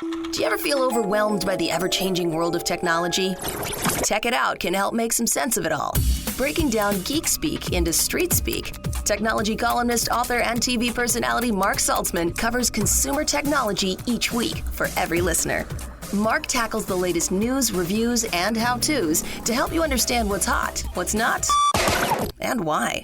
Do you ever feel overwhelmed by the ever-changing world of technology? Tech It Out can help make some sense of it all. Breaking down geek speak into street speak, technology columnist, author, and TV personality Mark Saltzman covers consumer technology each week for every listener. Mark tackles the latest news, reviews, and how-tos to help you understand what's hot, what's not, and why.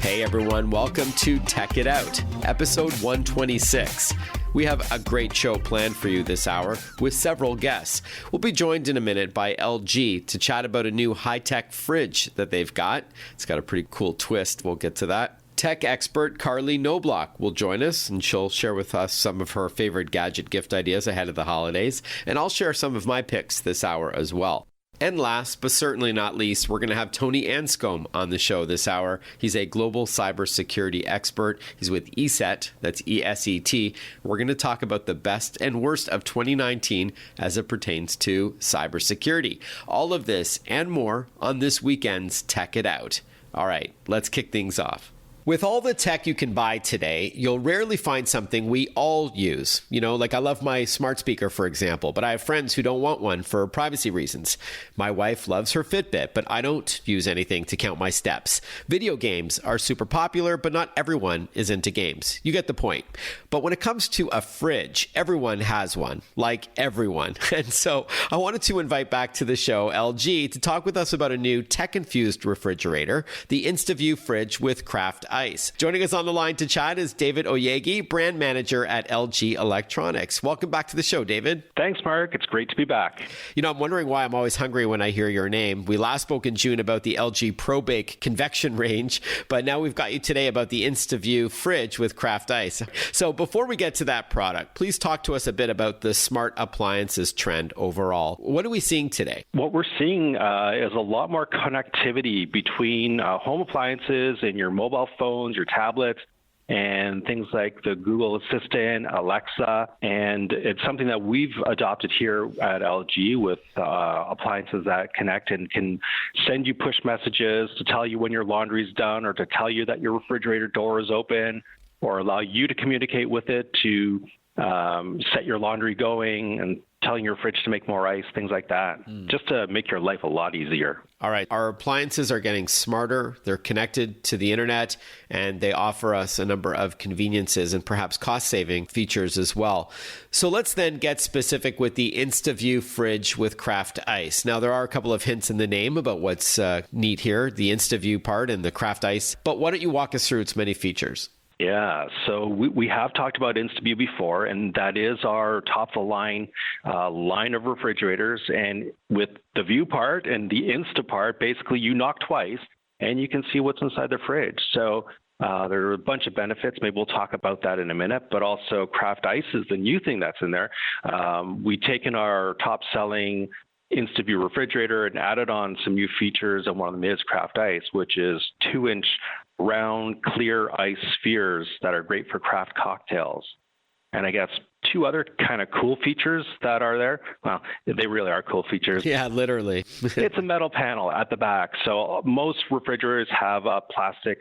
Hey everyone, welcome to Tech It Out, episode 126. We have a great show planned for you this hour with several guests. We'll be joined in a minute by LG to chat about a new high-tech fridge that they've got. It's got a pretty cool twist. We'll get to that. Tech expert Carley Knobloch will join us, and she'll share with us some of her favorite gadget gift ideas ahead of the holidays. And I'll share some of my picks this hour as well. And last, but certainly not least, we're going to have Tony Anscombe on the show this hour. He's a global cybersecurity expert. He's with ESET, that's ESET. We're going to talk about the best and worst of 2019 as it pertains to cybersecurity. All of this and more on this weekend's Tech It Out. All right, let's kick things off. With all the tech you can buy today, you'll rarely find something we all use. You know, like I love my smart speaker, for example, but I have friends who don't want one for privacy reasons. My wife loves her Fitbit, but I don't use anything to count my steps. Video games are super popular, but not everyone is into games. You get the point. But when it comes to a fridge, everyone has one, like everyone. And so I wanted to invite back to the show LG to talk with us about a new tech-infused refrigerator, the InstaView fridge with Craft Ice. Joining us on the line to chat is David Oyegi, brand manager at LG Electronics. Welcome back to the show, David. Thanks, Mark. It's great to be back. You know, I'm wondering why I'm always hungry when I hear your name. We last spoke in June about the LG ProBake convection range, but now we've got you today about the InstaView fridge with Craft Ice. So before we get to that product, please talk to us a bit about the smart appliances trend overall. What are we seeing today? What we're seeing is a lot more connectivity between home appliances and your mobile phones, your tablets, and things like the Google Assistant, Alexa, and it's something that we've adopted here at LG with appliances that connect and can send you push messages to tell you when your laundry's done or to tell you that your refrigerator door is open or allow you to communicate with it to set your laundry going and telling your fridge to make more ice, things like that, just to make your life a lot easier. All right. Our appliances are getting smarter. They're connected to the internet, and they offer us a number of conveniences and perhaps cost-saving features as well. So let's then get specific with the InstaView fridge with Craft Ice. Now, there are a couple of hints in the name about what's neat here, the InstaView part and the Craft Ice. But why don't you walk us through its many features? Yeah, so we have talked about InstaView before, and that is our top-of-the-line line of refrigerators. And with the View part and the Insta part, basically you knock twice, and you can see what's inside the fridge. So there are a bunch of benefits. Maybe we'll talk about that in a minute. But also Craft Ice is the new thing that's in there. We've taken our top-selling InstaView refrigerator and added on some new features, and one of them is Craft Ice, which is 2-inch round, clear ice spheres that are great for craft cocktails. And I guess two other kind of cool features that are there. Well, they really are cool features. Yeah, literally. It's a metal panel at the back. So most refrigerators have plastic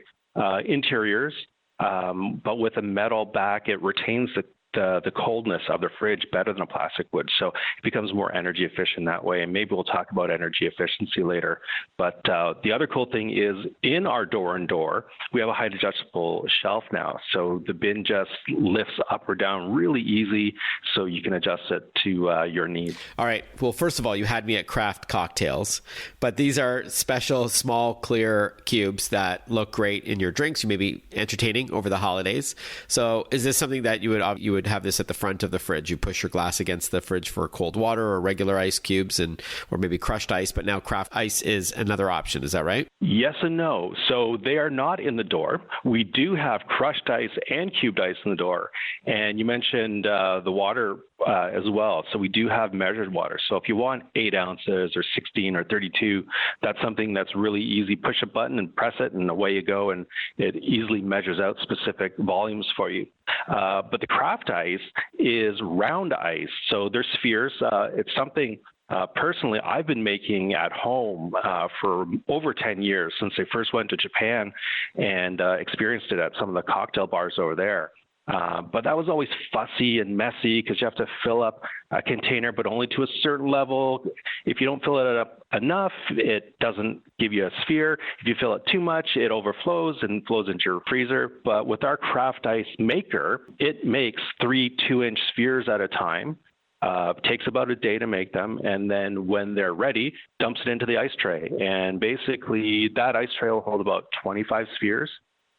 interiors, but with a metal back, it retains the coldness of the fridge better than a plastic would. So it becomes more energy efficient that way. And maybe we'll talk about energy efficiency later. But the other cool thing is in our door, we have a height adjustable shelf now. So the bin just lifts up or down really easy so you can adjust it to your needs. All right. Well, first of all, you had me at craft cocktails, but these are special, small, clear cubes that look great in your drinks. You may be entertaining over the holidays. So is this something that you would have this at the front of the fridge? You push your glass against the fridge for cold water or regular ice cubes or maybe crushed ice, but now Craft Ice is another option. Is that right? Yes and no. So they are not in the door. We do have crushed ice and cubed ice in the door. And you mentioned the water as well. So we do have measured water. So if you want 8 ounces or 16 or 32, that's something that's really easy. Push a button and press it and away you go. And it easily measures out specific volumes for you. But the Craft Ice is round ice. So they're spheres. It's something personally I've been making at home for over 10 years since I first went to Japan and experienced it at some of the cocktail bars over there. But that was always fussy and messy because you have to fill up a container, but only to a certain level. If you don't fill it up enough, it doesn't give you a sphere. If you fill it too much, it overflows and flows into your freezer. But with our craft ice maker, it makes 3 2-inch spheres at a time. Takes about a day to make them, and then when they're ready, dumps it into the ice tray. And basically, that ice tray will hold about 25 spheres.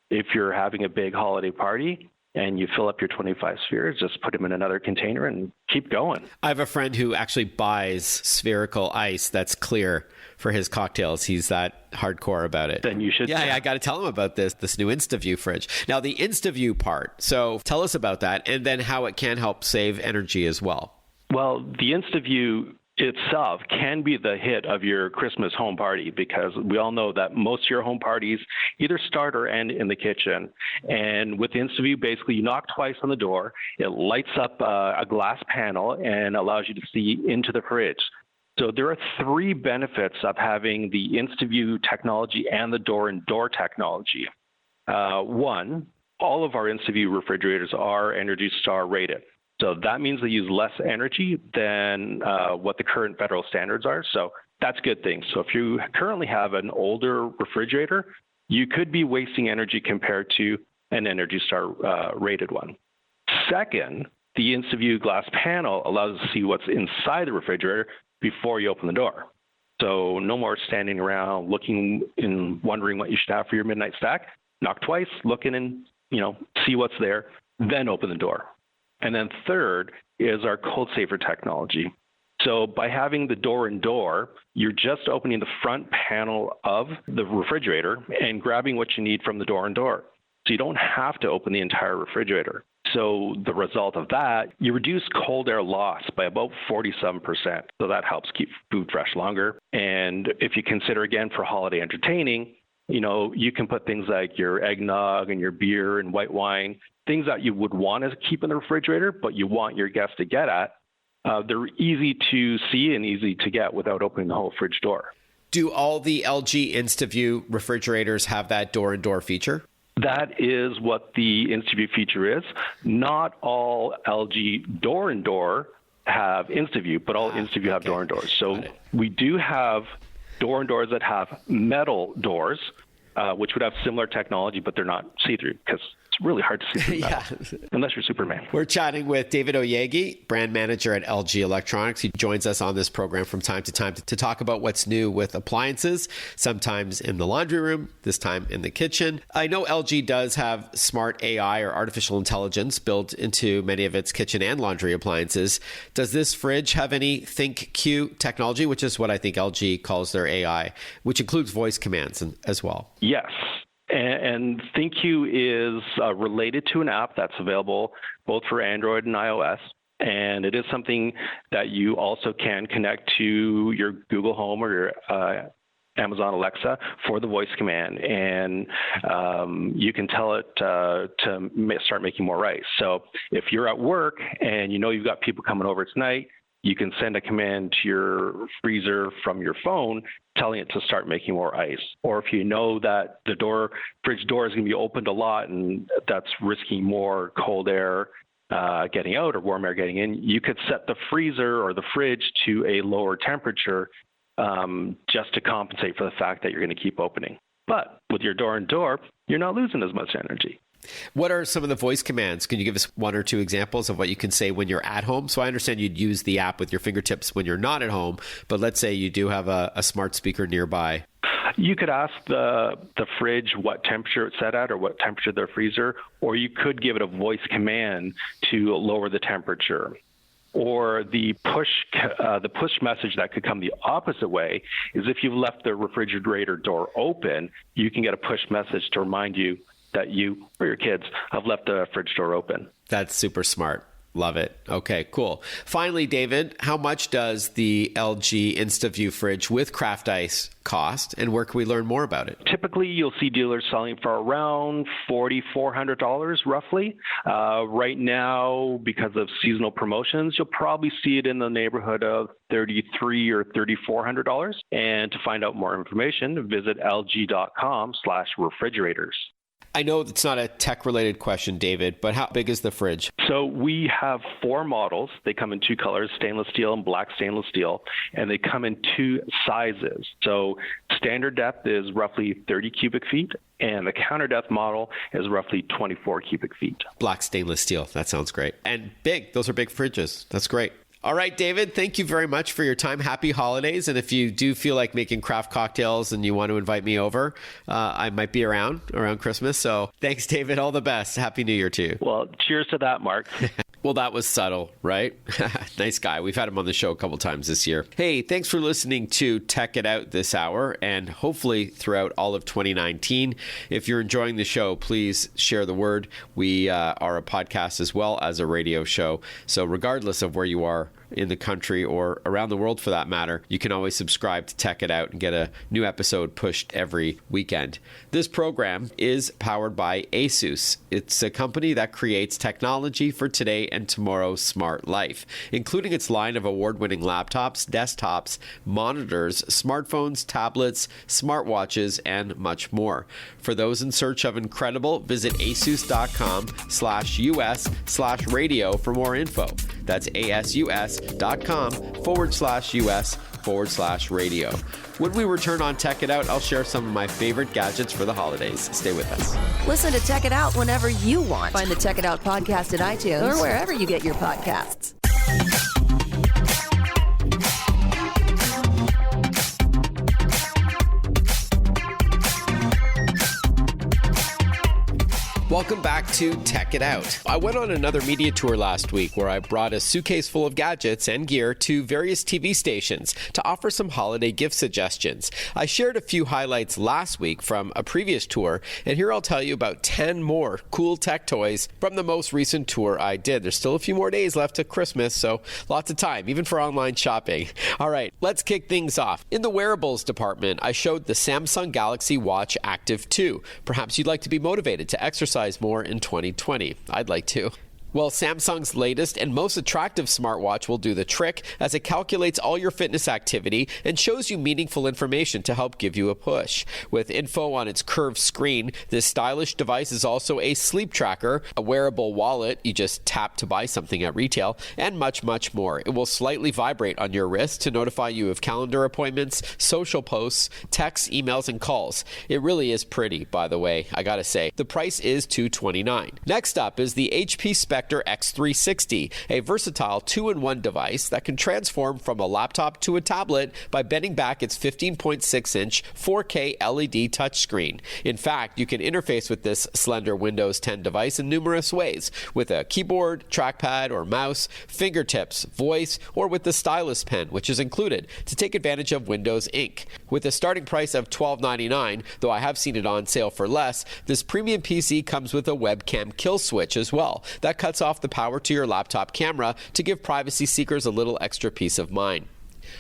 If you're having a big holiday party and you fill up your 25 spheres, just put them in another container and keep going. I have a friend who actually buys spherical ice that's clear for his cocktails. He's that hardcore about it. Then you should. Yeah, I got to tell him about this new InstaView fridge. Now, the InstaView part. So tell us about that, and then how it can help save energy as well. Well, the InstaView itself can be the hit of your Christmas home party, because we all know that most of your home parties either start or end in the kitchen. And with InstaView, basically you knock twice on the door, it lights up a glass panel and allows you to see into the fridge. So there are 3 benefits of having the InstaView technology and the door-and-door technology. One, all of our InstaView refrigerators are Energy Star rated. So that means they use less energy than what the current federal standards are. So that's a good thing. So if you currently have an older refrigerator, you could be wasting energy compared to an Energy Star rated one. Second, the InstaView glass panel allows us to see what's inside the refrigerator before you open the door. So no more standing around looking and wondering what you should have for your midnight snack. Knock twice, look in and see what's there, then open the door. And then third is our cold saver technology. So by having the door-and-door, you're just opening the front panel of the refrigerator and grabbing what you need from the door-and-door. So you don't have to open the entire refrigerator. So the result of that, you reduce cold air loss by about 47%. So that helps keep food fresh longer. And if you consider, again, for holiday entertaining, you can put things like your eggnog and your beer and white wine, things that you would want to keep in the refrigerator, but you want your guests to get at. They're easy to see and easy to get without opening the whole fridge door. Do all the LG InstaView refrigerators have that door-and-door feature? That is what the InstaView feature is. Not all LG door-and-door have InstaView, but all InstaView have door-and-doors. So we do have door-and-doors that have metal doors, which would have similar technology, but they're not see-through because it's really hard to see through metal, unless you're Superman. We're chatting with David Oyegi, brand manager at LG Electronics. He joins us on this program from time to time to talk about what's new with appliances, sometimes in the laundry room, this time in the kitchen. I know LG does have smart AI or artificial intelligence built into many of its kitchen and laundry appliances. Does this fridge have any ThinkQ technology, which is what I think LG calls their AI, which includes voice commands as well? Yes. And ThinkQ is related to an app that's available both for Android and iOS. And it is something that you also can connect to your Google Home or your Amazon Alexa for the voice command. And you can tell it to start making more rice. So if you're at work and you've got people coming over tonight, you can send a command to your freezer from your phone telling it to start making more ice. Or if you know that the fridge door is going to be opened a lot and that's risking more cold air getting out or warm air getting in, you could set the freezer or the fridge to a lower temperature just to compensate for the fact that you're going to keep opening. But with your door-and-door, you're not losing as much energy. What are some of the voice commands? Can you give us 1 or 2 examples of what you can say when you're at home? So I understand you'd use the app with your fingertips when you're not at home, but let's say you do have a smart speaker nearby. You could ask the fridge what temperature it's set at or what temperature the freezer, or you could give it a voice command to lower the temperature. Or the push message that could come the opposite way is if you've left the refrigerator door open, you can get a push message to remind you that you or your kids have left the fridge door open. That's super smart. Love it. Okay, cool. Finally, David, how much does the LG InstaView fridge with craft ice cost, and where can we learn more about it? Typically, you'll see dealers selling for around $4,400 roughly. Right now, because of seasonal promotions, you'll probably see it in the neighborhood of $3,300 or $3,400. And to find out more information, visit lg.com/refrigerators. I know it's not a tech-related question, David, but how big is the fridge? So we have 4 models. They come in 2 colors, stainless steel and black stainless steel, and they come in 2 sizes. So standard depth is roughly 30 cubic feet, and the counter depth model is roughly 24 cubic feet. Black stainless steel. That sounds great. And big. Those are big fridges. That's great. All right, David, thank you very much for your time. Happy holidays. And if you do feel like making craft cocktails and you want to invite me over, I might be around Christmas. So thanks, David. All the best. Happy New Year to you. Well, cheers to that, Mark. Well, that was subtle, right? Nice guy. We've had him on the show a couple times this year. Hey, thanks for listening to Tech It Out this hour and hopefully throughout all of 2019. If you're enjoying the show, please share the word. We are a podcast as well as a radio show. So regardless of where you are in the country or around the world for that matter, you can always subscribe to Tech It Out and get a new episode pushed every weekend. This program is powered by ASUS. It's a company that creates technology for today and tomorrow's smart life, including its line of award-winning laptops, desktops, monitors, smartphones, tablets, smartwatches, and much more. For those in search of incredible, visit asus.com/US/radio for more info. That's asus.com/US/radio. When we return on Tech It Out, I'll share some of my favorite gadgets for the holidays. Stay with us. Listen to Tech It Out whenever you want. Find the Tech It Out podcast at iTunes or wherever you get your podcasts. Welcome back to Tech It Out. I went on another media tour last week where I brought a suitcase full of gadgets and gear to various TV stations to offer some holiday gift suggestions. I shared a few highlights last week from a previous tour, and here I'll tell you about 10 more cool tech toys from the most recent tour I did. There's still a few more days left to Christmas, so lots of time, even for online shopping. All right, let's kick things off. In the wearables department, I showed the Samsung Galaxy Watch Active 2. Perhaps you'd like to be motivated to exercise more in 2020. I'd like to. Well, Samsung's latest and most attractive smartwatch will do the trick as it calculates all your fitness activity and shows you meaningful information to help give you a push. With info on its curved screen, this stylish device is also a sleep tracker, a wearable wallet you just tap to buy something at retail, and much, much more. It will slightly vibrate on your wrist to notify you of calendar appointments, social posts, texts, emails, and calls. It really is pretty, by the way, I gotta say. The price is $229. Next up is the HP Spectre X360, a versatile 2-in-1 device that can transform from a laptop to a tablet by bending back its 15.6-inch 4K LED touchscreen. In fact, you can interface with this slender Windows 10 device in numerous ways, with a keyboard, trackpad, or mouse, fingertips, voice, or with the stylus pen, which is included, to take advantage of Windows Ink. With a starting price of $12.99, though I have seen it on sale for less, this premium PC comes with a webcam kill switch as well. That cuts off the power to your laptop camera to give privacy seekers a little extra peace of mind.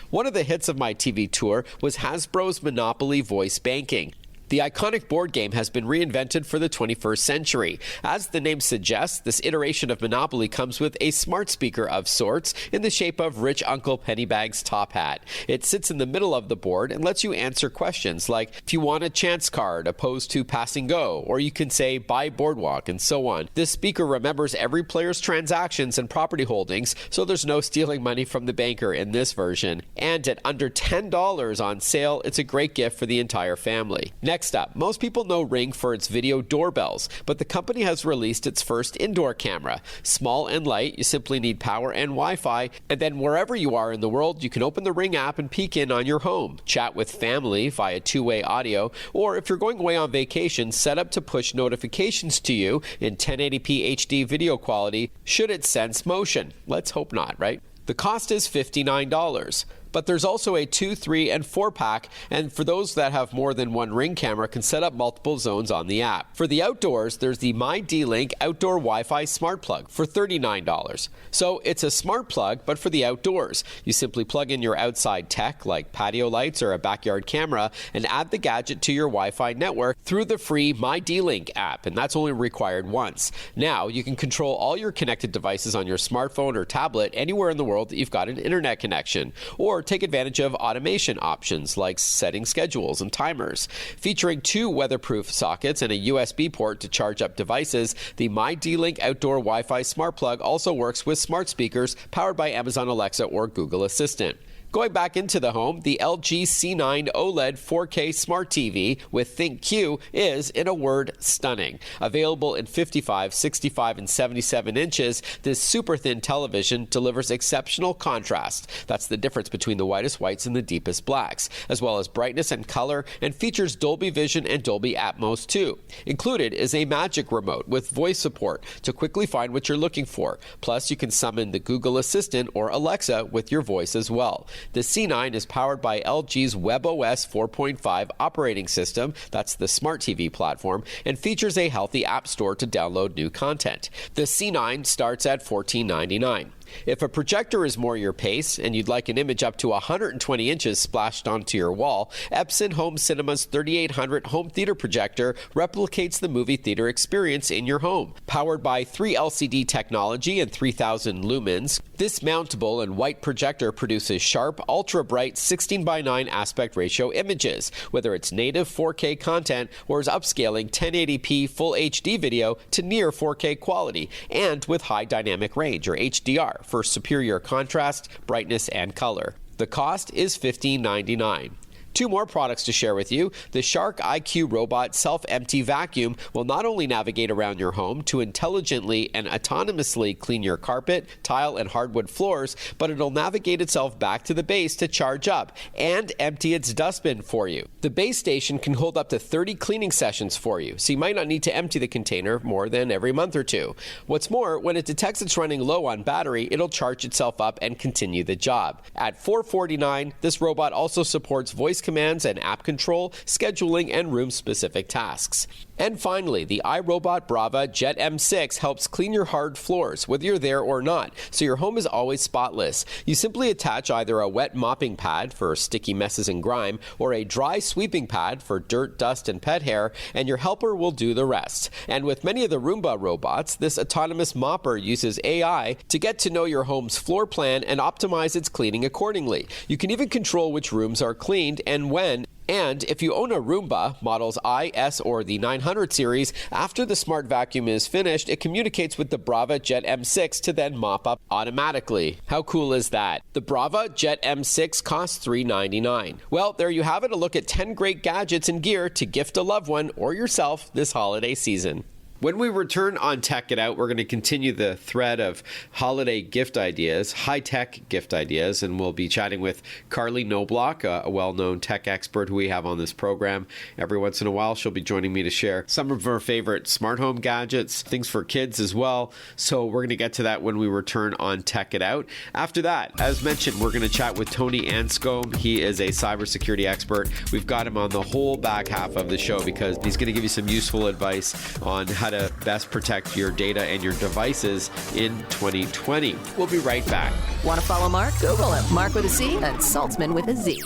One of the hits of my TV tour was Hasbro's Monopoly Voice Banking. The iconic board game has been reinvented for the 21st century. As the name suggests, this iteration of Monopoly comes with a smart speaker of sorts in the shape of Rich Uncle Pennybags' top hat. It sits in the middle of the board and lets you answer questions like if you want a chance card opposed to pass and go, or you can say buy boardwalk, and so on. This speaker remembers every player's transactions and property holdings, so there's no stealing money from the banker in this version. And at under $10 on sale, it's a great gift for the entire family. Next up, most people know Ring for its video doorbells, but the company has released its first indoor camera. Small and light, you simply need power and Wi-Fi, and then wherever you are in the world, you can open the Ring app and peek in on your home, chat with family via two-way audio, or if you're going away on vacation, set up to push notifications to you in 1080p HD video quality should it sense motion. Let's hope not, right? The cost is $59. But there's also a 2, 3, and 4-pack, and for those that have more than one Ring camera, can set up multiple zones on the app. For the outdoors, there's the My D-Link Outdoor Wi-Fi Smart Plug for $39. So it's a smart plug, but for the outdoors. You simply plug in your outside tech, like patio lights or a backyard camera, and add the gadget to your Wi-Fi network through the free My D-Link app, and that's only required once. Now, you can control all your connected devices on your smartphone or tablet anywhere in the world that you've got an internet connection, or take advantage of automation options like setting schedules and timers. Featuring 2 weatherproof sockets and a USB port to charge up devices, the My D-Link Outdoor Wi-Fi Smart Plug also works with smart speakers powered by Amazon Alexa or Google Assistant. Going back into the home, the LG C9 OLED 4K Smart TV with ThinkQ is, in a word, stunning. Available in 55, 65, and 77 inches, this super thin television delivers exceptional contrast. That's the difference between the whitest whites and the deepest blacks, as well as brightness and color, and features Dolby Vision and Dolby Atmos too. Included is a Magic Remote with voice support to quickly find what you're looking for. Plus, you can summon the Google Assistant or Alexa with your voice as well. The C9 is powered by LG's WebOS 4.5 operating system, that's the smart TV platform, and features a healthy app store to download new content. The C9 starts at $14.99. If a projector is more your pace and you'd like an image up to 120 inches splashed onto your wall, Epson Home Cinema's 3800 home theater projector replicates the movie theater experience in your home. Powered by 3 LCD technology and 3000 lumens, this mountable and white projector produces sharp, ultra-bright 16:9 aspect ratio images, whether it's native 4K content or is upscaling 1080p full HD video to near 4K quality, and with high dynamic range, or HDR, for superior contrast, brightness, and color. The cost is $15.99. 2 more products to share with you. The Shark IQ Robot Self-Empty Vacuum will not only navigate around your home to intelligently and autonomously clean your carpet, tile, and hardwood floors, but it'll navigate itself back to the base to charge up and empty its dustbin for you. The base station can hold up to 30 cleaning sessions for you, so you might not need to empty the container more than every month or 2. What's more, when it detects it's running low on battery, it'll charge itself up and continue the job. At $449, this robot also supports voice commands and app control, scheduling, and room-specific tasks. And finally, the iRobot Brava Jet M6 helps clean your hard floors, whether you're there or not, so your home is always spotless. You simply attach either a wet mopping pad for sticky messes and grime, or a dry sweeping pad for dirt, dust, and pet hair, and your helper will do the rest. And with many of the Roomba robots, this autonomous mopper uses AI to get to know your home's floor plan and optimize its cleaning accordingly. You can even control which rooms are cleaned and when. And if you own a Roomba, models I, S, or the 900 series, after the smart vacuum is finished, it communicates with the Brava Jet M6 to then mop up automatically. How cool is that? The Brava Jet M6 costs $399. Well, there you have it, a look at 10 great gadgets and gear to gift a loved one or yourself this holiday season. When we return on Tech It Out, we're going to continue the thread of holiday gift ideas, high-tech gift ideas, and we'll be chatting with Carley Knobloch, a well-known tech expert who we have on this program. Every once in a while, she'll be joining me to share some of her favorite smart home gadgets, things for kids as well. So we're going to get to that when we return on Tech It Out. After that, as mentioned, we're going to chat with Tony Anscombe. He is a cybersecurity expert. We've got him on the whole back half of the show because he's going to give you some useful advice on how to best protect your data and your devices in 2020. We'll be right back. Want to follow Mark? Google him. Mark with a C and Saltzman with a Z.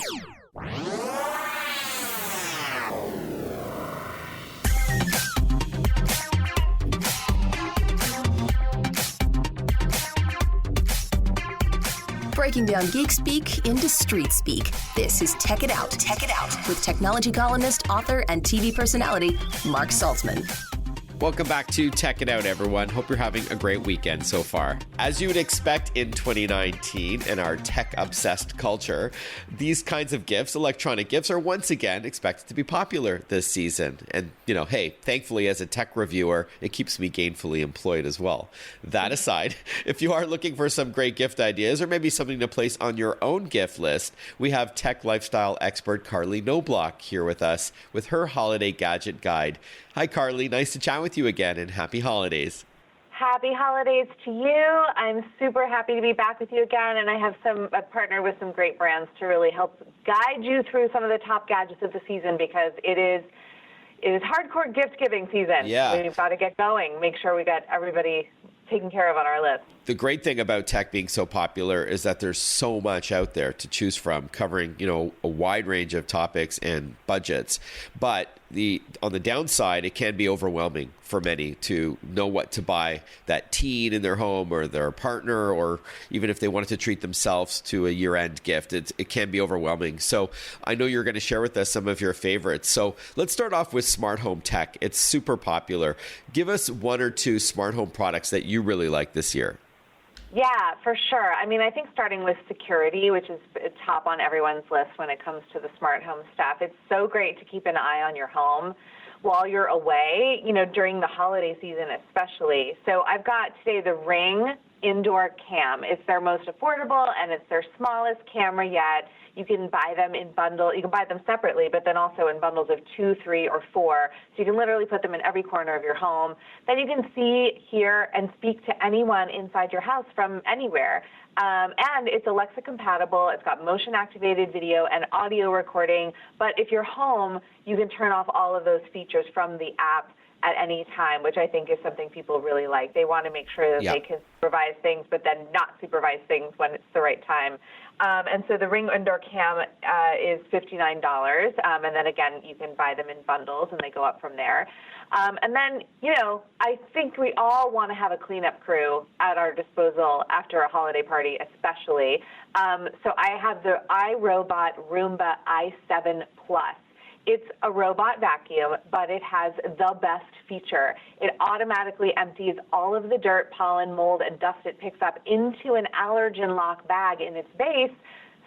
Breaking down geek speak into street speak. This is Tech It Out. Tech It Out with technology columnist, author, and TV personality Mark Saltzman. Welcome back to Tech It Out, everyone. Hope you're having a great weekend so far. As you would expect in 2019 in our tech-obsessed culture, these kinds of gifts, electronic gifts, are once again expected to be popular this season. And, hey, thankfully, as a tech reviewer, it keeps me gainfully employed as well. That aside, if you are looking for some great gift ideas or maybe something to place on your own gift list, we have tech lifestyle expert Carley Knobloch here with us with her holiday gadget guide. Hi, Carley. Nice to chat with you again, and happy holidays. Happy holidays to you. I'm super happy to be back with you again, and I have a partner with some great brands to really help guide you through some of the top gadgets of the season because it is hardcore gift-giving season. Yeah. We've got to get going, make sure we got everybody taken care of on our list. the great thing about tech being so popular is that there's so much out there to choose from, covering, a wide range of topics and budgets. But on the downside, it can be overwhelming for many to know what to buy that teen in their home or their partner, or even if they wanted to treat themselves to a year-end gift. It can be overwhelming. So I know you're going to share with us some of your favorites. So let's start off with smart home tech. It's super popular. Give us one or two smart home products that you really like this year. Yeah, for sure. I mean, I think starting with security, which is top on everyone's list when it comes to the smart home stuff. It's so great to keep an eye on your home while you're away, during the holiday season especially. So I've got today the Ring Indoor Cam. It's their most affordable, and it's their smallest camera yet. You can buy them in bundle. You can buy them separately, but then also in bundles of 2, 3, or 4. So you can literally put them in every corner of your home. Then you can see, hear, and speak to anyone inside your house from anywhere. And it's Alexa compatible. It's got motion-activated video and audio recording. But if you're home, you can turn off all of those features from the app at any time, which I think is something people really like. They want to make sure that they can supervise things, but then not supervise things when it's the right time. And so the Ring Indoor Cam is $59. And then again, you can buy them in bundles, and they go up from there. And then, I think we all want to have a cleanup crew at our disposal after a holiday party, especially. So I have the iRobot Roomba i7 Plus. It's a robot vacuum, but it has the best feature. It automatically empties all of the dirt, pollen, mold, and dust it picks up into an allergen lock bag in its base,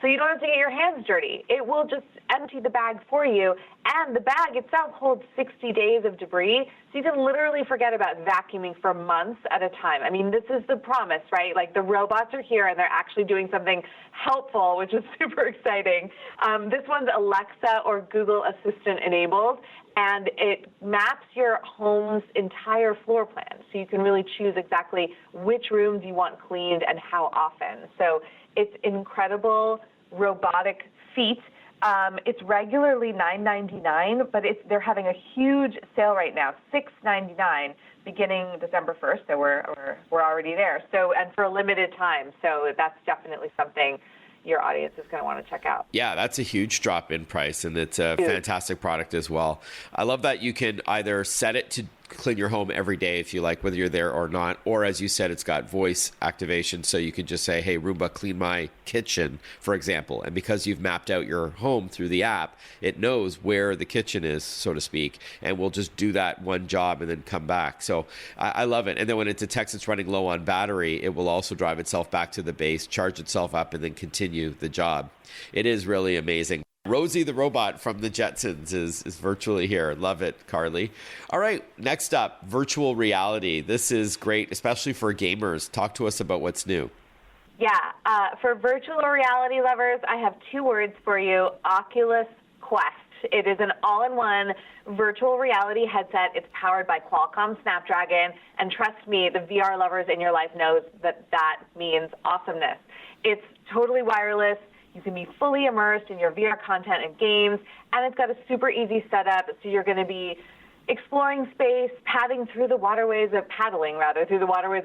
so you don't have to get your hands dirty. It will just empty the bag for you, and the bag itself holds 60 days of debris, so you can literally forget about vacuuming for months at a time. I mean, this is the promise, right? Like, the robots are here, and they're actually doing something helpful, which is super exciting. This one's Alexa or Google Assistant enabled, and it maps your home's entire floor plan, so you can really choose exactly which rooms you want cleaned and how often. So it's incredible robotic feat. It's regularly $9.99, but they're having a huge sale right now, $6.99, beginning December 1st. So we're already there. So, and for a limited time. So that's definitely something your audience is going to want to check out. Yeah, that's a huge drop in price, and it's a fantastic product as well. I love that you can either set it to clean your home every day if you like, whether you're there or not, or as you said, it's got voice activation, so you can just say, hey, Roomba, clean my kitchen, for example. And because you've mapped out your home through the app, it knows where the kitchen is, so to speak, and will just do that one job and then come back. So I love it. And then when it detects it's running low on battery, it will also drive itself back to the base, charge itself up, and then continue the job. It is really amazing. Rosie the robot from the Jetsons is virtually here. Love it, Carley. All right, next up, virtual reality. This is great, especially for gamers. Talk to us about what's new. Yeah, for virtual reality lovers, I have 2 words for you, Oculus Quest. It is an all-in-one virtual reality headset. It's powered by Qualcomm Snapdragon, and trust me, the VR lovers in your life knows that means awesomeness. It's totally wireless. You can be fully immersed in your VR content and games, and it's got a super easy setup, so you're going to be exploring space, paddling through the waterways of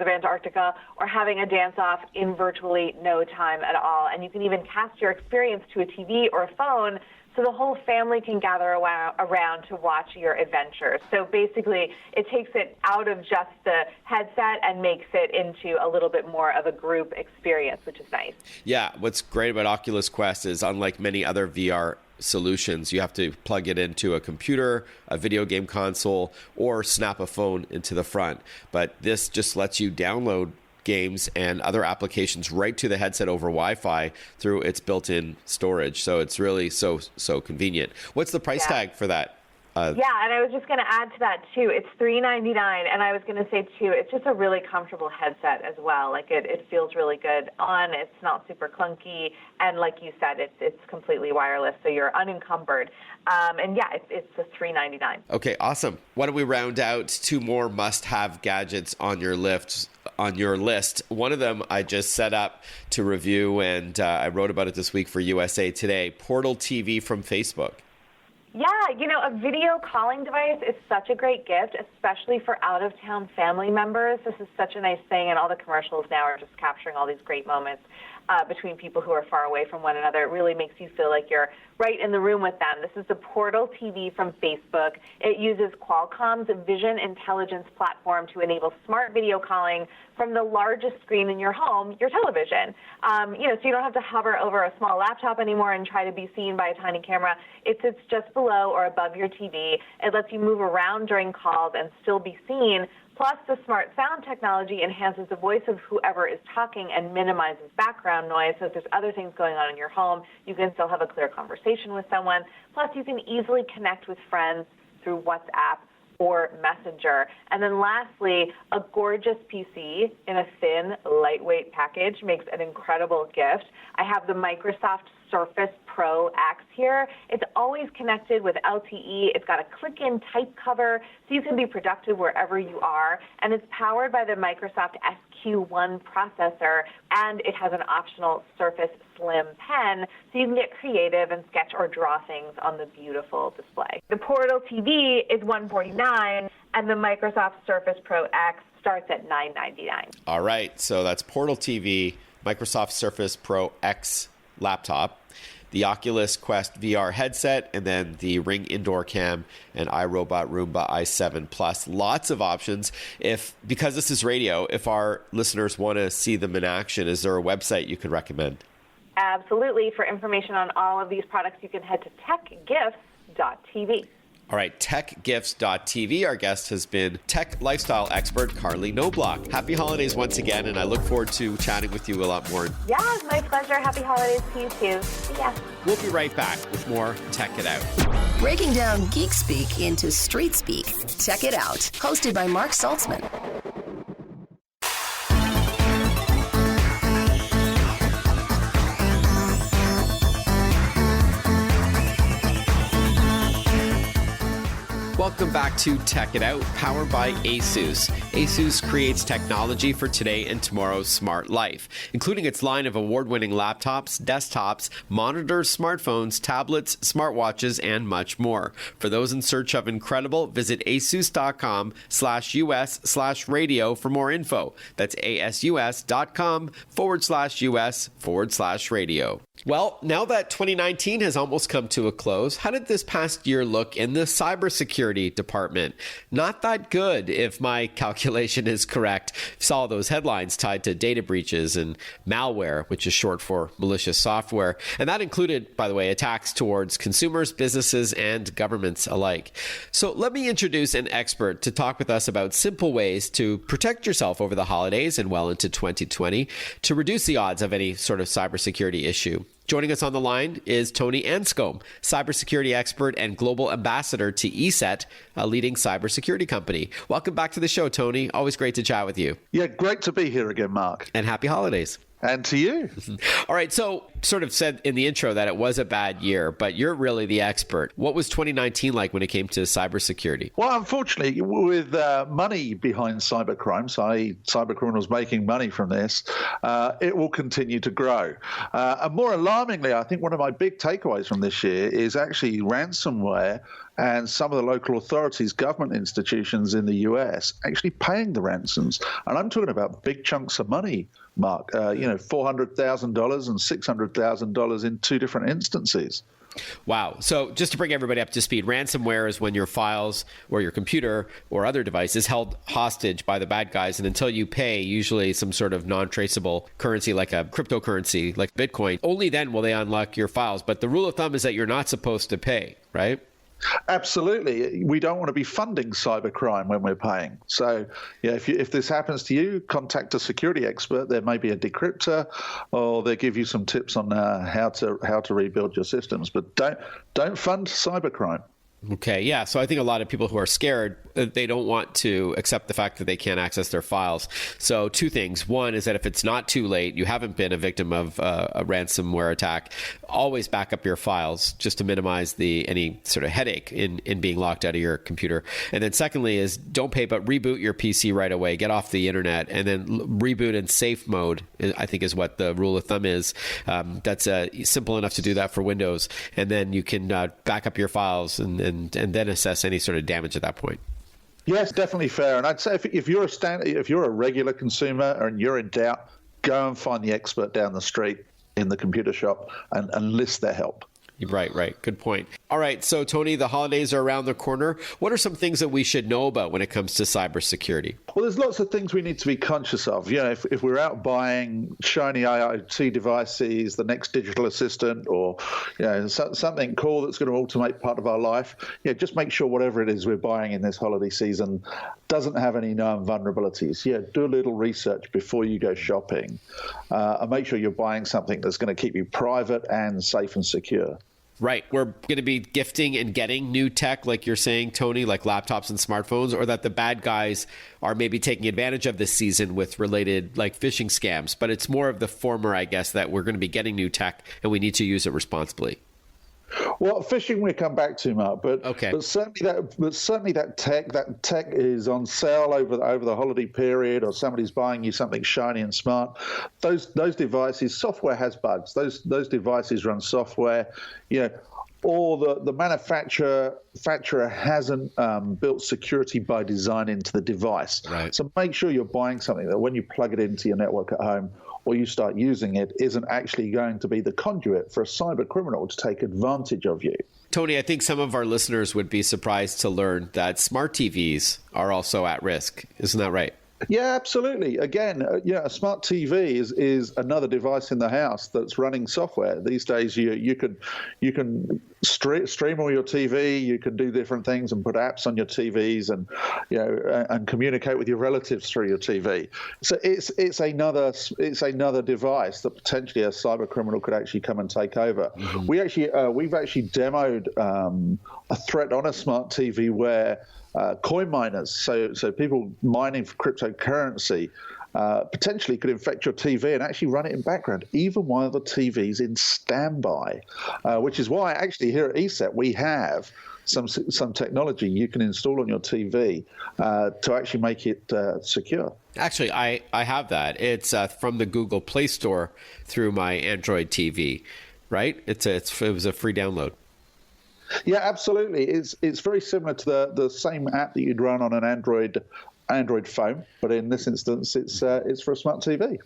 Antarctica, or having a dance-off in virtually no time at all. And you can even cast your experience to a TV or a phone, so the whole family can gather around to watch your adventures. So basically, it takes it out of just the headset and makes it into a little bit more of a group experience, which is nice. Yeah, what's great about Oculus Quest is, unlike many other VR solutions, you have to plug it into a computer, a video game console, or snap a phone into the front. But this just lets you download games and other applications right to the headset over Wi-Fi through its built-in storage. So it's really so convenient. What's the price tag for that? Yeah, and I was just going to add to that, too. It's $399, and I was going to say, too, it's just a really comfortable headset as well. Like, it feels really good on. It's not super clunky, and like you said, it's completely wireless, so you're unencumbered. And, yeah, it's a $399. Okay, awesome. Why don't we round out 2 more must-have gadgets on your list? One of them I just set up to review, and I wrote about it this week for USA Today, Portal TV from Facebook. Yeah, a video calling device is such a great gift, especially for out-of-town family members. This is such a nice thing, and all the commercials now are just capturing all these great moments between people who are far away from one another. It really makes you feel like you're right in the room with them. This is the Portal TV from Facebook. It uses Qualcomm's Vision Intelligence platform to enable smart video calling from the largest screen in your home, your television. So you don't have to hover over a small laptop anymore and try to be seen by a tiny camera. It sits just below or above your TV. It lets you move around during calls and still be seen. Plus, the smart sound technology enhances the voice of whoever is talking and minimizes background noise. So if there's other things going on in your home, you can still have a clear conversation with someone. Plus, you can easily connect with friends through WhatsApp or Messenger. And then lastly, a gorgeous PC in a thin, lightweight package makes an incredible gift. I have the Microsoft Surface Pro X here. It's always connected with LTE. It's got a click-in type cover, so you can be productive wherever you are. And it's powered by the Microsoft SQ1 processor, and it has an optional Surface Slim pen, so you can get creative and sketch or draw things on the beautiful display. The Portal TV is $149, and the Microsoft Surface Pro X starts at $999. All right, so that's Portal TV, Microsoft Surface Pro X laptop, the Oculus Quest VR headset, and then the Ring Indoor Cam and iRobot Roomba i7 Plus. Lots of options. Because this is radio, if our listeners want to see them in action, is there a website you could recommend? Absolutely. For information on all of these products, you can head to techgifts.tv. All right, techgifts.tv. Our guest has been tech lifestyle expert Carley Knobloch. Happy holidays once again, and I look forward to chatting with you a lot more. Yeah, it's my pleasure. Happy holidays to you too. See ya. We'll be right back with more Tech It Out. Breaking down geek speak into street speak. Tech It Out, hosted by Mark Saltzman. Welcome back to Tech It Out, powered by ASUS. ASUS creates technology for today and tomorrow's smart life, including its line of award-winning laptops, desktops, monitors, smartphones, tablets, smartwatches, and much more. For those in search of incredible, visit asus.com/US/radio for more info. That's asus.com/US/radio. Well, now that 2019 has almost come to a close, how did this past year look in the cybersecurity department? Not that good, if my calculation is correct. Saw those headlines tied to data breaches and malware, which is short for malicious software. And that included, by the way, attacks towards consumers, businesses, and governments alike. So let me introduce an expert to talk with us about simple ways to protect yourself over the holidays and well into 2020 to reduce the odds of any sort of cybersecurity issue. Joining us on the line is Tony Anscombe, cybersecurity expert and global ambassador to ESET, a leading cybersecurity company. Welcome back to the show, Tony. Always great to chat with you. Yeah, great to be here again, Mark. And happy holidays. And to you. All right. So sort of said in the intro that it was a bad year, but you're really the expert. What was 2019 like when it came to cybersecurity? Well, unfortunately, with money behind cybercrimes, i.e. cybercriminals making money from this, it will continue to grow. And more alarmingly, I think one of my big takeaways from this year is actually ransomware and some of the local authorities, government institutions in the US actually paying the ransoms. And I'm talking about big chunks of money, Mark, $400,000 and $600,000 in two different instances. Wow. So just to bring everybody up to speed, ransomware is when your files or your computer or other device is held hostage by the bad guys. And until you pay, usually some sort of non-traceable currency like a cryptocurrency like Bitcoin, only then will they unlock your files. But the rule of thumb is that you're not supposed to pay, right? Absolutely. We don't want to be funding cybercrime when we're paying. So, yeah, if this happens to you, contact a security expert. There may be a decryptor, or they give you some tips on how to rebuild your systems. But don't fund cybercrime. Okay, yeah. So I think a lot of people who are scared, they don't want to accept the fact that they can't access their files. So two things. One is that if it's not too late, you haven't been a victim of a ransomware attack, always back up your files just to minimize any sort of headache in being locked out of your computer. And then secondly is don't pay, but reboot your PC right away. Get off the internet and then reboot in safe mode, I think is what the rule of thumb is. That's simple enough to do that for Windows. And then you can back up your files and then assess any sort of damage at that point. Yes, definitely fair. And I'd say if you're a regular consumer and you're in doubt, go and find the expert down the street in the computer shop and enlist their help. Right. Good point. All right. So, Tony, the holidays are around the corner. What are some things that we should know about when it comes to cybersecurity? Well, there's lots of things we need to be conscious of. You know, if we're out buying shiny IoT devices, the next digital assistant, or something cool that's going to automate part of our life, just make sure whatever it is we're buying in this holiday season doesn't have any known vulnerabilities. Do a little research before you go shopping, and make sure you're buying something that's going to keep you private and safe and secure. Right. We're going to be gifting and getting new tech, like you're saying, Tony, like laptops and smartphones, or that the bad guys are maybe taking advantage of this season with related like phishing scams. But it's more of the former, I guess, that we're going to be getting new tech and we need to use it responsibly. Well, phishing we come back to, Mark, but certainly that tech is on sale over the holiday period, or somebody's buying you something shiny and smart. Those devices, software has bugs. Those devices run software, or the manufacturer hasn't built security by design into the device. Right. So make sure you're buying something that when you plug it into your network at home, or you start using it, isn't actually going to be the conduit for a cyber criminal to take advantage of you. Tony, I think some of our listeners would be surprised to learn that smart TVs are also at risk. Isn't that right? Yeah, absolutely. Again, a smart TV is another device in the house that's running software. These days, you can stream all your TV. You can do different things and put apps on your TVs, and communicate with your relatives through your TV. So it's another device that potentially a cyber criminal could actually come and take over. Mm-hmm. We've actually demoed a threat on a smart TV where coin miners, so people mining for cryptocurrency, potentially could infect your TV and actually run it in background, even while the TV's in standby, which is why actually here at ESET we have some technology you can install on your TV to actually make it secure. Actually, I have that. It's from the Google Play Store through my Android TV, right? It was a free download. Yeah, absolutely. It's very similar to the same app that you'd run on an Android phone, but in this instance, it's for a smart TV.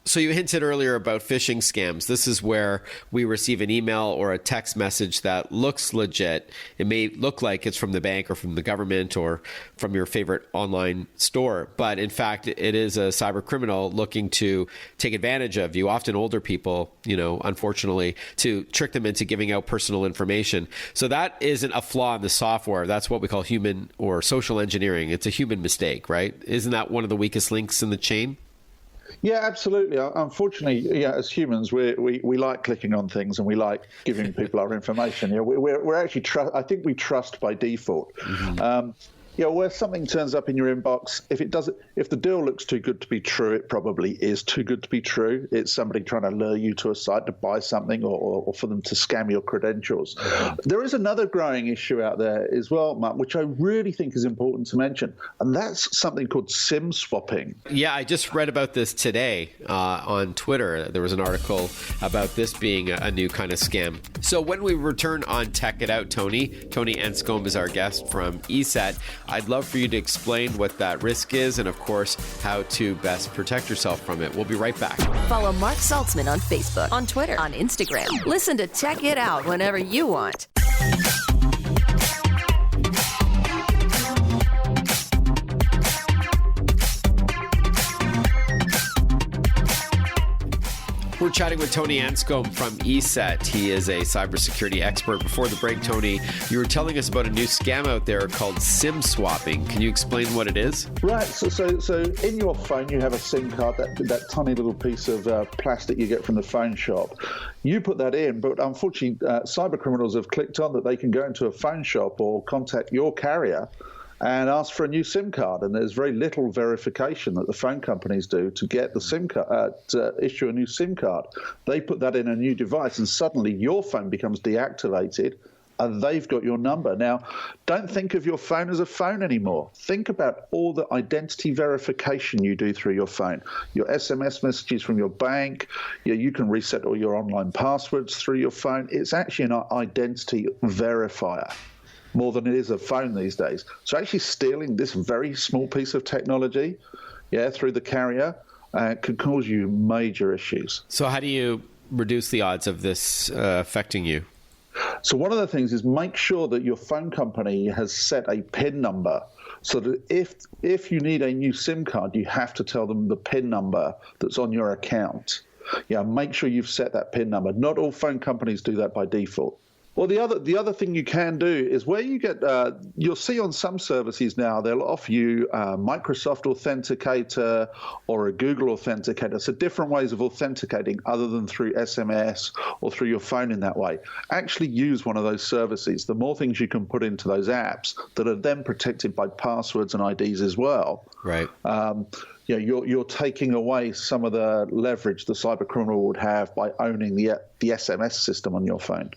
So you hinted earlier about phishing scams. This is where we receive an email or a text message that looks legit. It may look like it's from the bank or from the government or from your favorite online store, but in fact, it is a cyber criminal looking to take advantage of you, often older people, unfortunately, to trick them into giving out personal information. So that isn't a flaw in the software. That's what we call human or social engineering. It's a human mistake, right? Isn't that one of the weakest links in the chain? Yeah, absolutely. Unfortunately, as humans, we like clicking on things and we like giving people our information. We're actually I think we trust by default. Mm-hmm. Where something turns up in your inbox, if the deal looks too good to be true, it probably is too good to be true. It's somebody trying to lure you to a site to buy something or for them to scam your credentials. There is another growing issue out there as well, Matt, which I really think is important to mention, and that's something called SIM swapping. Yeah, I just read about this today on Twitter. There was an article about this being a new kind of scam. So when we return on Tech It Out, Tony Anscombe is our guest from ESET. I'd love for you to explain what that risk is and, of course, how to best protect yourself from it. We'll be right back. Follow Mark Saltzman on Facebook, on Twitter, on Instagram. Listen to Tech It Out whenever you want. We're We're chatting with Tony Anscombe from ESET. He is a cybersecurity expert. Before the break, Tony, you were telling us about a new scam out there called SIM swapping. Can you explain what it is? Right. So in your phone, you have a SIM card, that tiny little piece of plastic you get from the phone shop. You put that in, but unfortunately, cyber criminals have clicked on that they can go into a phone shop or contact your carrier and ask for a new SIM card. And there's very little verification that the phone companies do to get the SIM card, to issue a new SIM card. They put that in a new device, and suddenly your phone becomes deactivated, and they've got your number. Now, don't think of your phone as a phone anymore. Think about all the identity verification you do through your phone. Your SMS messages from your bank, you can reset all your online passwords through your phone. It's actually an identity verifier more than it is a phone these days. So actually stealing this very small piece of technology, through the carrier, could cause you major issues. So how do you reduce the odds of this affecting you? So one of the things is make sure that your phone company has set a PIN number, so that if you need a new SIM card, you have to tell them the PIN number that's on your account. Make sure you've set that PIN number. Not all phone companies do that by default. Well, the other thing you can do is where you get, you'll see on some services now, they'll offer you a Microsoft Authenticator or a Google Authenticator. So different ways of authenticating other than through SMS or through your phone in that way. Actually use one of those services. The more things you can put into those apps that are then protected by passwords and IDs as well. Right. You're taking away some of the leverage the cyber criminal would have by owning the SMS system on your phone.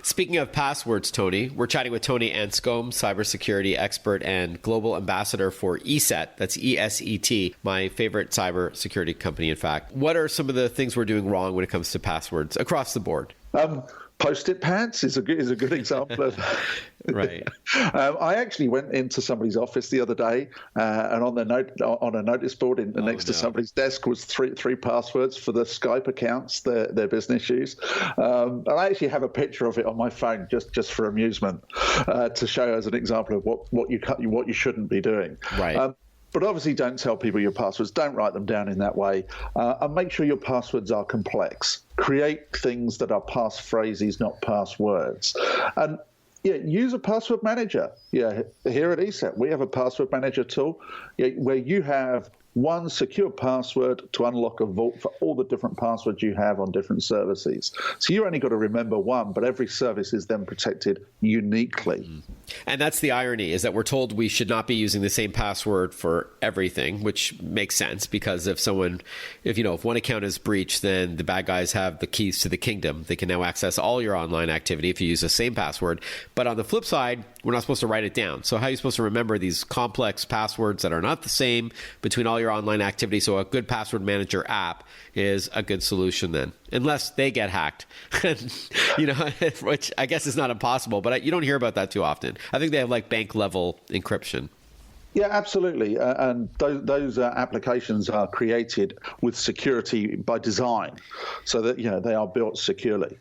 Speaking of passwords, Tony, we're chatting with Tony Anscombe, cybersecurity expert and global ambassador for ESET. That's ESET, my favorite cybersecurity company, in fact. What are some of the things we're doing wrong when it comes to passwords across the board? Post-it pants is a good example of. Right. I actually went into somebody's office the other day, and on a notice board next to somebody's desk was three passwords for the Skype accounts their business use. And I actually have a picture of it on my phone just for amusement, to show as an example of what you shouldn't be doing. Right. But obviously don't tell people your passwords. Don't write them down in that way. And make sure your passwords are complex. Create things that are passphrases, not passwords. And use a password manager. Here at ESET, we have a password manager tool where you have one secure password to unlock a vault for all the different passwords you have on different services. So you only got to remember one, but every service is then protected uniquely. And that's the irony, is that we're told we should not be using the same password for everything, which makes sense because if one account is breached, then the bad guys have the keys to the kingdom. They can now access all your online activity if you use the same password. But on the flip side, we're not supposed to write it down. So how are you supposed to remember these complex passwords that are not the same between all your online activity? So a good password manager app is a good solution then, unless they get hacked, which I guess is not impossible, but you don't hear about that too often. I think they have like bank level encryption. Yeah, absolutely. And those applications are created with security by design, so that they are built securely.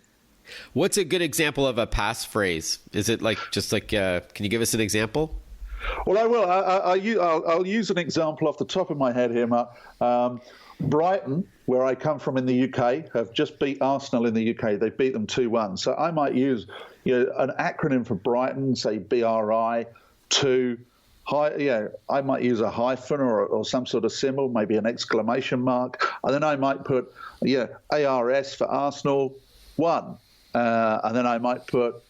What's a good example of a passphrase? Is it can you give us an example? Well, I will. I'll use an example off the top of my head here, Mark. Brighton, where I come from in the UK, have just beat Arsenal in the UK. They beat them 2-1. So I might use an acronym for Brighton, say BRI, I might use a hyphen or some sort of symbol, maybe an exclamation mark. And then I might put ARS for Arsenal 1. And then I might put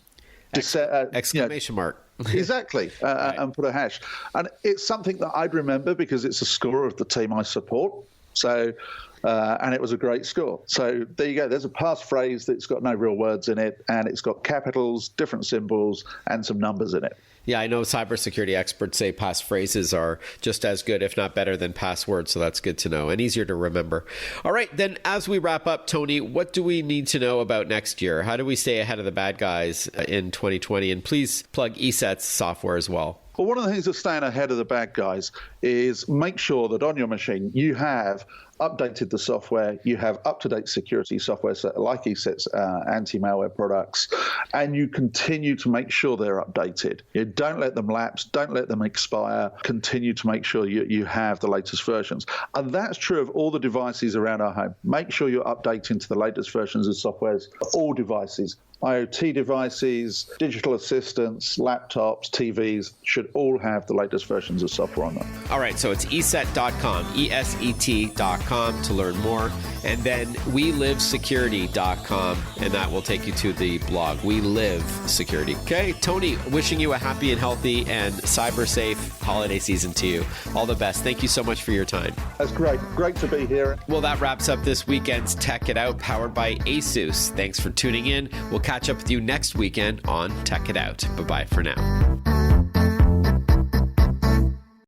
exclamation mark. Exactly, Right. And put a hash. And it's something that I'd remember because it's a score of the team I support. So, and it was a great score. So there you go. There's a passphrase that's got no real words in it, and it's got capitals, different symbols, and some numbers in it. Yeah, I know cybersecurity experts say passphrases are just as good, if not better, than passwords. So that's good to know and easier to remember. All right, then as we wrap up, Tony, what do we need to know about next year? How do we stay ahead of the bad guys in 2020? And please plug ESET's software as well. Well, one of the things of staying ahead of the bad guys is make sure that on your machine you have updated the software, you have up-to-date security software like ESET's anti-malware products, and you continue to make sure they're updated. You don't let them lapse, don't let them expire, continue to make sure you have the latest versions. And that's true of all the devices around our home. Make sure you're updating to the latest versions of softwares for all devices. IoT devices, digital assistants, laptops, TVs should all have the latest versions of software on them. All right, so it's ESET.com, ESET.com to learn more. And then WeLiveSecurity.com, and that will take you to the blog, We Live Security. Okay, Tony, wishing you a happy and healthy and cyber safe holiday season to you. All the best. Thank you so much for your time. That's great. Great to be here. Well, that wraps up this weekend's Tech It Out, powered by ASUS. Thanks for tuning in. We'll catch up with you next weekend on Tech It Out. Bye-bye for now.